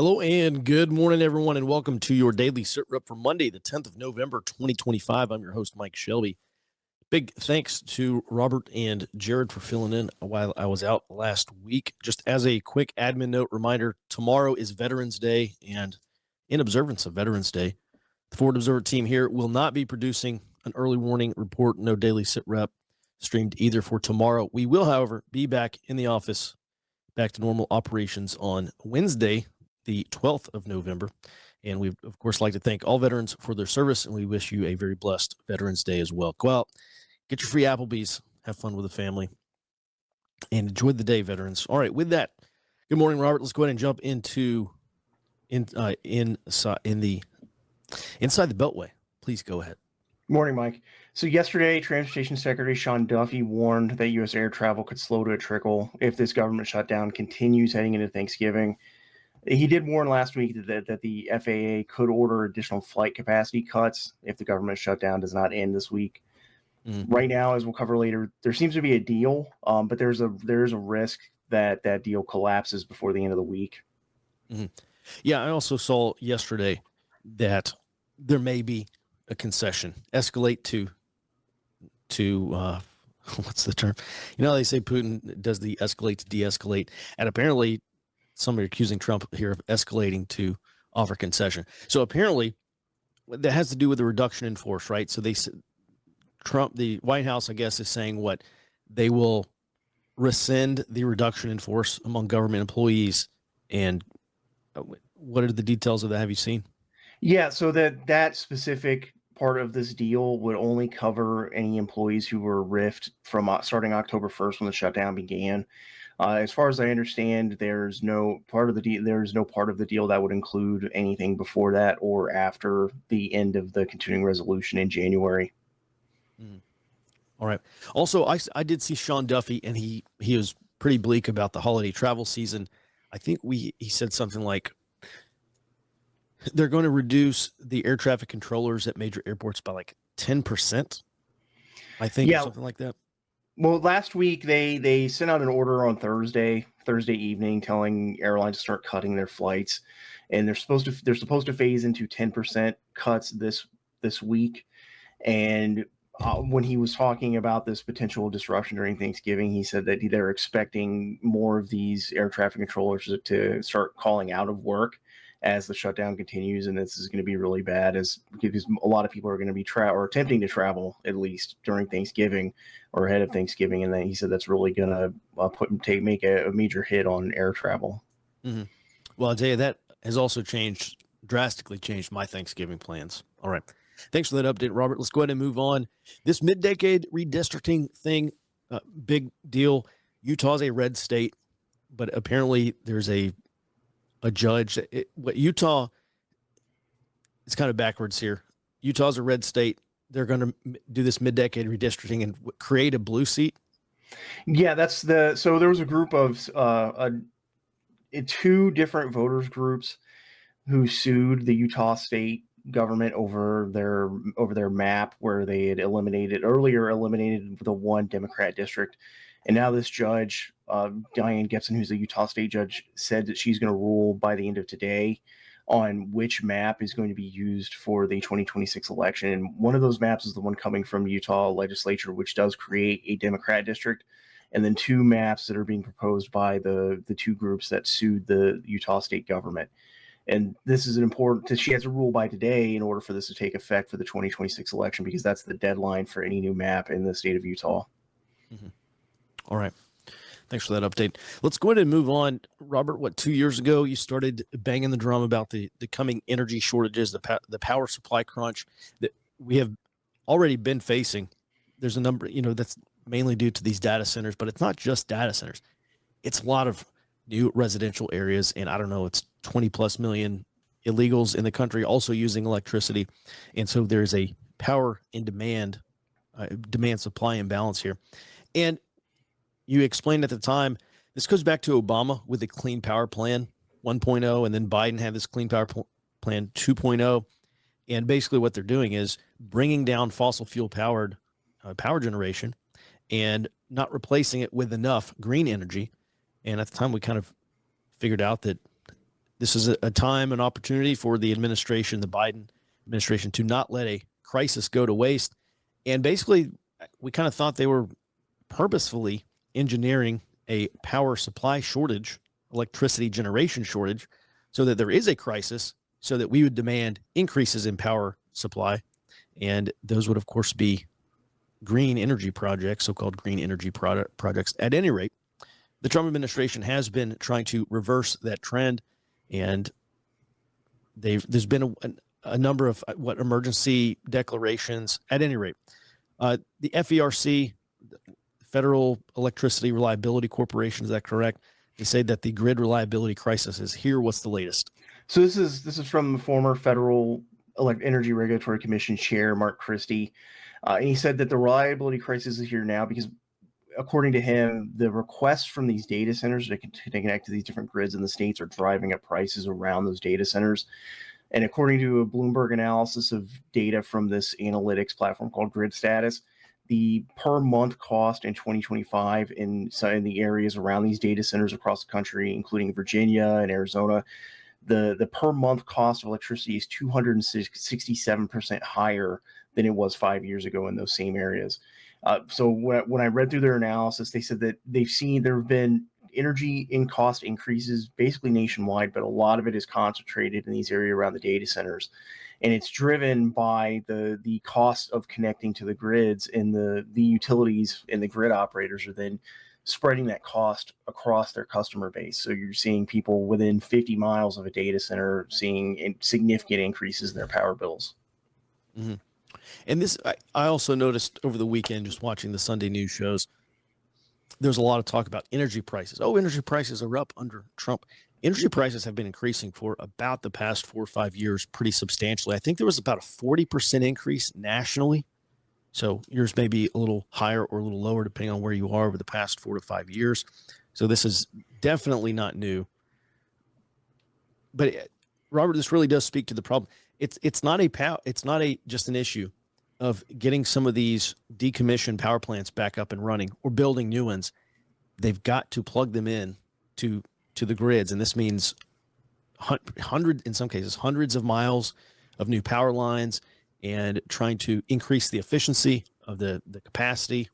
Hello and good morning, everyone, and welcome to your daily sit rep for Monday, the 10th of November, 2025. I'm your host, Mike Shelby. Big thanks to Robert and Jared for filling in while I was out last week. Just as a quick admin note reminder, tomorrow is Veterans Day, and in observance of Veterans Day, the Ford Observer team here will not be producing an early warning report, no daily sit rep streamed either for tomorrow. We will, however, be back in the office, back to normal operations on Wednesday, the 12th of November. And we, of course, like to thank all veterans for their service, and we wish you a very blessed Veterans Day as well. Go out, get your free Applebee's, have fun with the family, and enjoy the day, veterans. All right, with that, good morning, Robert. Let's go ahead and jump into inside the Beltway. Please go ahead. Morning, Mike. So yesterday, Transportation Secretary Sean Duffy warned that U.S. air travel could slow to a trickle if this government shutdown continues heading into Thanksgiving. He did warn last week that the FAA could order additional flight capacity cuts if the government shutdown does not end this week. Right now, as we'll cover later, there seems to be a deal, but there's a risk that that deal collapses before the end of the week. Yeah, I also saw yesterday that there may be a concession, escalate to what's the term? You know, they say Putin does the escalate to de-escalate, and apparently somebody accusing Trump here of escalating to offer concession. So apparently that has to do with the reduction in force, right? So the White House, I guess, is saying what they will rescind the reduction in force among government employees. And what are the details of that? Have you seen? Yeah, so that specific part of this deal would only cover any employees who were RIFed from starting October 1st when the shutdown began. As far as I understand, there's no part of the deal that would include anything before that or after the end of the continuing resolution in January. All right. Also, I did see Sean Duffy, and he was pretty bleak about the holiday travel season. I think he said something like they're going to reduce the air traffic controllers at major airports by like 10%. I think, or something like that. Well, last week they sent out an order on Thursday evening telling airlines to start cutting their flights, and they're supposed to phase into 10% cuts this week. And when he was talking about this potential disruption during Thanksgiving, he said that they're expecting more of these air traffic controllers to start calling out of work as the shutdown continues, and this is going to be really bad because a lot of people are going to be attempting to travel at least during Thanksgiving or ahead of Thanksgiving, and then he said that's really going to make a major hit on air travel. Mm-hmm. Well, I'll tell you, that has also drastically changed my Thanksgiving plans. All right. Thanks for that update, Robert. Let's go ahead and move on. This mid-decade redistricting thing, big deal. Utah's a red state, but apparently there's a judge. Utah, it's kind of backwards here. Utah's a red state. They're going to do this mid-decade redistricting and create a blue seat. Yeah, so there was a group of two different voters groups who sued the Utah state government over their map where they had eliminated the one Democrat district. And now this judge, Diane Gibson, who's the Utah state judge, said that she's going to rule by the end of today on which map is going to be used for the 2026 election. And one of those maps is the one coming from the Utah legislature, which does create a Democrat district. And then two maps that are being proposed by the two groups that sued the Utah state government. And this is she has to rule by today in order for this to take effect for the 2026 election, because that's the deadline for any new map in the state of Utah. Mm-hmm. All right. Thanks for that update. Let's go ahead and move on. Robert, 2 years ago, you started banging the drum about the coming energy shortages, the power supply crunch that we have already been facing. There's a number, that's mainly due to these data centers, but it's not just data centers. It's a lot of new residential areas, and I don't know, it's 20 plus million illegals in the country also using electricity. And so there's a power and demand supply imbalance here. And you explained at the time, this goes back to Obama with the Clean Power Plan 1.0, and then Biden had this Clean Power Plan 2.0. And basically what they're doing is bringing down fossil fuel powered power generation and not replacing it with enough green energy. And at the time, we kind of figured out that this is a time, an opportunity for the administration, the Biden administration, to not let a crisis go to waste. And basically, we kind of thought they were purposefully engineering a power supply shortage, electricity generation shortage, so that there is a crisis, so that we would demand increases in power supply. And those would, of course, be green energy projects, so-called green energy projects. At any rate, the Trump administration has been trying to reverse that trend, and there's been a number of emergency declarations. At any rate, the FERC, Federal Electricity Reliability Corporation, is that correct? They say that the grid reliability crisis is here. What's the latest? So this is from the former Federal Energy Regulatory Commission chair Mark Christie, and he said that the reliability crisis is here now because, according to him, the requests from these data centers to connect to these different grids in the states are driving up prices around those data centers. And according to a Bloomberg analysis of data from this analytics platform called Grid Status, the per month cost in 2025 in the areas around these data centers across the country, including Virginia and Arizona, the per month cost of electricity is 267% higher than it was 5 years ago in those same areas. So when I read through their analysis, they said that there have been energy in cost increases basically nationwide, but a lot of it is concentrated in these areas around the data centers. And it's driven by the cost of connecting to the grids, and the utilities and the grid operators are then spreading that cost across their customer base. So you're seeing people within 50 miles of a data center seeing significant increases in their power bills. Mm-hmm. And this, I also noticed over the weekend, just watching the Sunday news shows, there's a lot of talk about energy prices. Oh, energy prices are up under Trump. Energy prices have been increasing for about the past 4 or 5 years pretty substantially. I think there was about a 40% increase nationally. So yours may be a little higher or a little lower, depending on where you are over the past 4 to 5 years. So this is definitely not new. But Robert, this really does speak to the problem. It's not just an issue of getting some of these decommissioned power plants back up and running or building new ones. They've got to plug them in to the grids, and this means in some cases hundreds of miles of new power lines, and trying to increase the efficiency of the capacity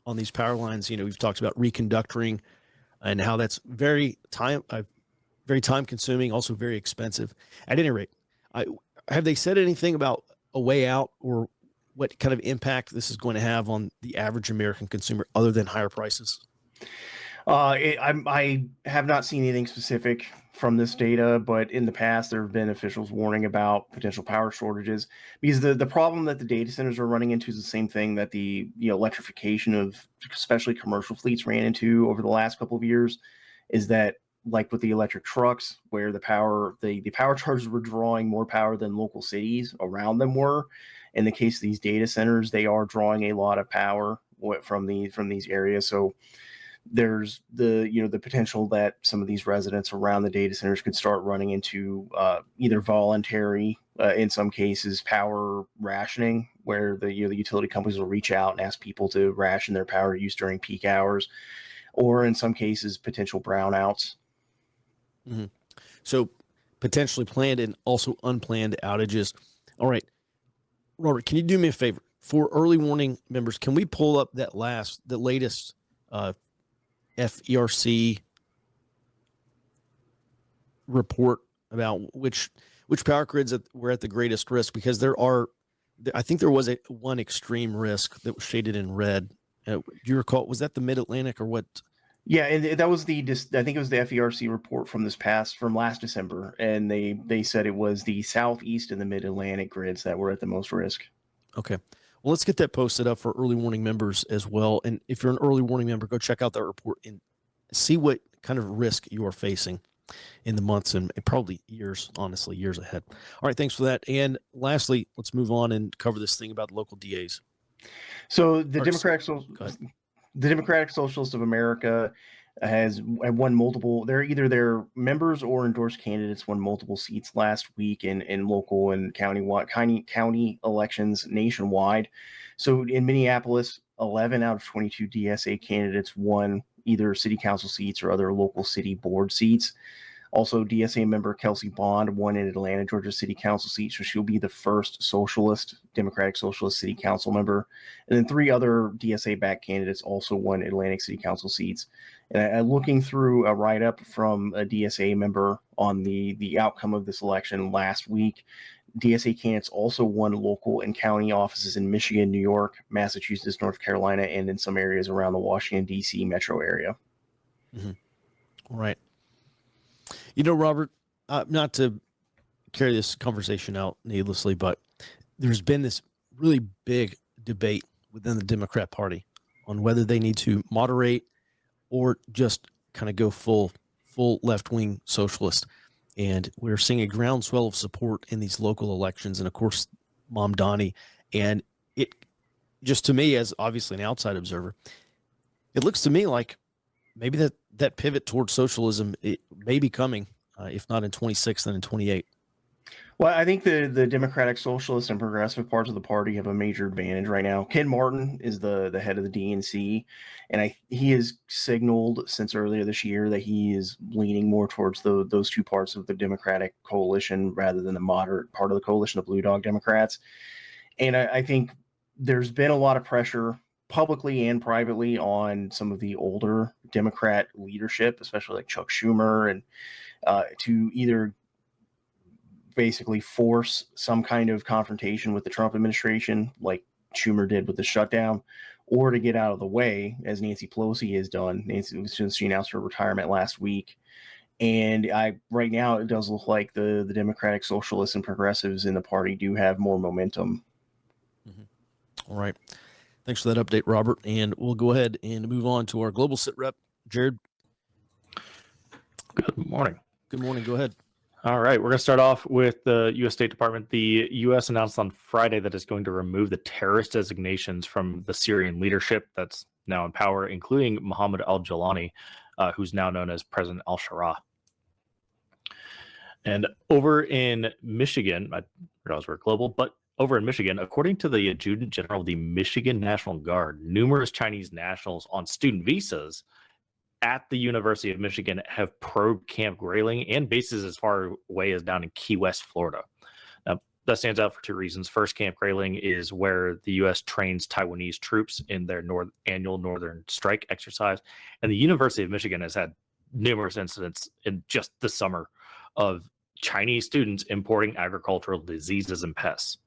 on these power lines. We've talked about reconductoring and how that's very time consuming, also very expensive. At any rate, have they said anything about a way out, or what kind of impact this is going to have on the average American consumer other than higher prices? I have not seen anything specific from this data, but in the past there have been officials warning about potential power shortages, because the problem that the data centers are running into is the same thing that the electrification of especially commercial fleets ran into over the last couple of years, is that, like with the electric trucks, where the power chargers were drawing more power than local cities around them were. In the case of these data centers, they are drawing a lot of power from these areas. So there's the potential that some of these residents around the data centers could start running into either voluntary, in some cases, power rationing, where the utility companies will reach out and ask people to ration their power use during peak hours, or in some cases, potential brownouts. Mm-hmm. So potentially planned and also unplanned outages. All right, Robert, can you do me a favor? For early warning members, can we pull up the latest FERC report about which power grids were at the greatest risk? Because I think there was one extreme risk that was shaded in red. Do you recall? Was that the Mid-Atlantic or what? Yeah, and that was I think it was the FERC report from last December, and they said it was the Southeast and the Mid-Atlantic grids that were at the most risk. Okay. Well, let's get that posted up for early warning members as well. And if you're an early warning member, go check out that report and see what kind of risk you are facing in the months and probably years ahead. All right. Thanks for that. And lastly, let's move on and cover this thing about local DAs. So the Democratic Socialists of America have won multiple. Either their members or endorsed candidates won multiple seats last week in local and county elections nationwide. So in Minneapolis, 11 out of 22 DSA candidates won either city council seats or other local city board seats. Also, DSA member Kelsey Bond won an Atlanta, Georgia City Council seat, so she'll be the first Democratic Socialist City Council member. And then 3 other DSA-backed candidates also won Atlantic City Council seats. And looking through a write-up from a DSA member on the outcome of this election last week, DSA candidates also won local and county offices in Michigan, New York, Massachusetts, North Carolina, and in some areas around the Washington, D.C. metro area. Mm-hmm. All right. You know, Robert, not to carry this conversation out needlessly, but there's been this really big debate within the Democrat Party on whether they need to moderate or just kind of go full left-wing socialist. And we're seeing a groundswell of support in these local elections. And of course, Mamdani. And it just, to me, as obviously an outside observer, it looks to me like maybe that pivot towards socialism, it may be coming, if not in 26, then in 28. Well, I think the Democratic Socialist and progressive parts of the party have a major advantage right now. Ken Martin is the head of the DNC, and he has signaled since earlier this year that he is leaning more towards those 2 parts of the Democratic coalition rather than the moderate part of the coalition, the Blue Dog Democrats. And I think there's been a lot of pressure publicly and privately on some of the older Democrat leadership, especially like Chuck Schumer, and to either basically force some kind of confrontation with the Trump administration, like Schumer did with the shutdown, or to get out of the way, as Nancy Pelosi has done since she announced her retirement last week. And right now, it does look like the Democratic Socialists and progressives in the party do have more momentum. Mm-hmm. All right. Thanks for that update, Robert. And we'll go ahead and move on to our global sit rep, Jared. Good morning. Good morning. Go ahead. All right. We're going to start off with the U.S. State Department. The U.S. announced on Friday that it's going to remove the terrorist designations from the Syrian leadership that's now in power, including Mohammed al-Julani, who's now known as President al-Shara. And over in Michigan, I realize we're global, but over in Michigan, according to the Adjutant General of the Michigan National Guard, numerous Chinese nationals on student visas at the University of Michigan have probed Camp Grayling and bases as far away as down in Key West, Florida. Now, that stands out for 2 reasons. First, Camp Grayling is where the U.S. trains Taiwanese troops in their annual Northern Strike exercise. And the University of Michigan has had numerous incidents in just the summer of Chinese students importing agricultural diseases and pests.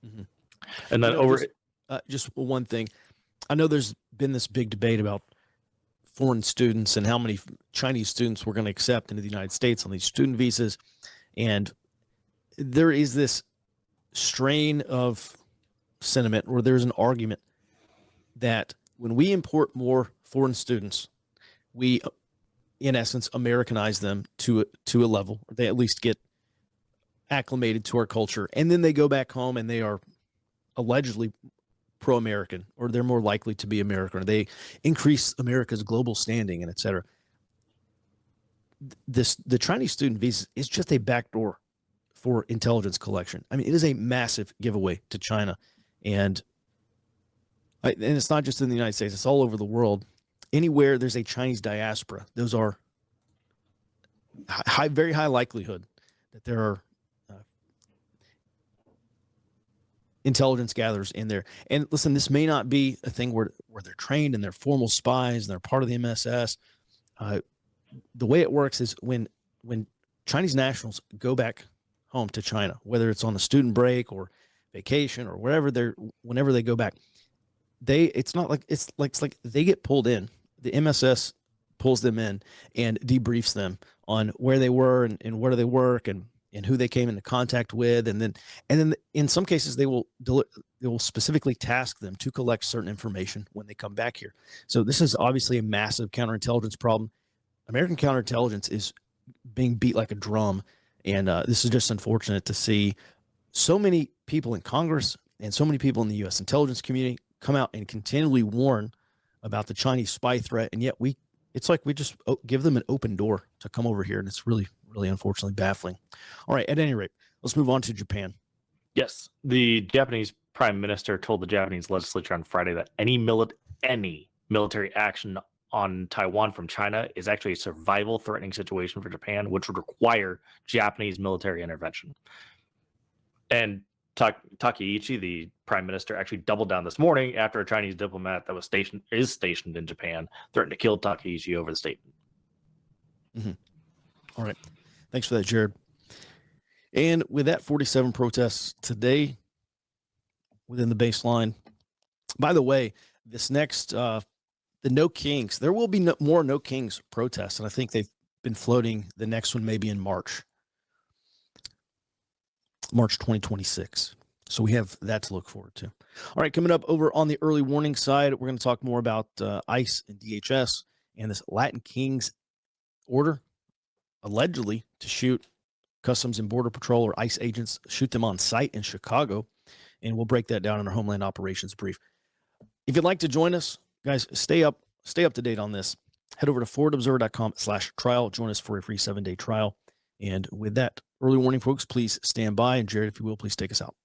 Mm-hmm. And then just one thing. I know there's been this big debate about foreign students and how many Chinese students we're going to accept into the United States on these student visas. And there is this strain of sentiment where there's an argument that when we import more foreign students, we, in essence, Americanize them to a level. They at least get acclimated to our culture. And then they go back home and they are allegedly pro-American, or they're more likely to be American, or they increase America's global standing, and et cetera. The Chinese student visa is just a backdoor for intelligence collection. I mean, it is a massive giveaway to China. And it's not just in the United States, it's all over the world. Anywhere there's a Chinese diaspora, those are very high likelihood that there are intelligence gatherers in there. And listen, this may not be a thing where they're trained and they're formal spies and they're part of the MSS. The way it works is when Chinese nationals go back home to China, whether it's on a student break or vacation or whenever they go back, it's like they get pulled in. The MSS pulls them in and debriefs them on where they were and where do they work and who they came into contact with, and then in some cases they will specifically task them to collect certain information when they come back here. So this is obviously a massive counterintelligence problem. American counterintelligence is being beat like a drum, and this is just unfortunate to see so many people in Congress and so many people in the U.S. intelligence community come out and continually warn about the Chinese spy threat, and yet it's like we just give them an open door to come over here, and it's really, really unfortunately baffling. All right, at any rate, let's move on to Japan. Yes, the Japanese prime minister told the Japanese legislature on Friday that any military action on Taiwan from China is actually a survival threatening situation for Japan, which would require Japanese military intervention. And Takaichi, the prime minister, actually doubled down this morning after a Chinese diplomat that was stationed in Japan threatened to kill Takaichi over the statement. All right. Thanks for that, Jared. And with that, 47 protests today within the baseline. By the way, this next, the No Kings, there will be more No Kings protests. And I think they've been floating the next one maybe in March 2026. So we have that to look forward to. All right, coming up over on the early warning side, we're going to talk more about ICE and DHS and this Latin Kings order, allegedly to shoot Customs and Border Patrol or ICE agents, shoot them on site in Chicago. And we'll break that down in our Homeland Operations brief. If you'd like to join us, guys, stay up to date on this. Head over to forwardobserver.com/trial. Join us for a free 7-day trial. And with that, early warning, folks, please stand by. And Jared, if you will, please take us out.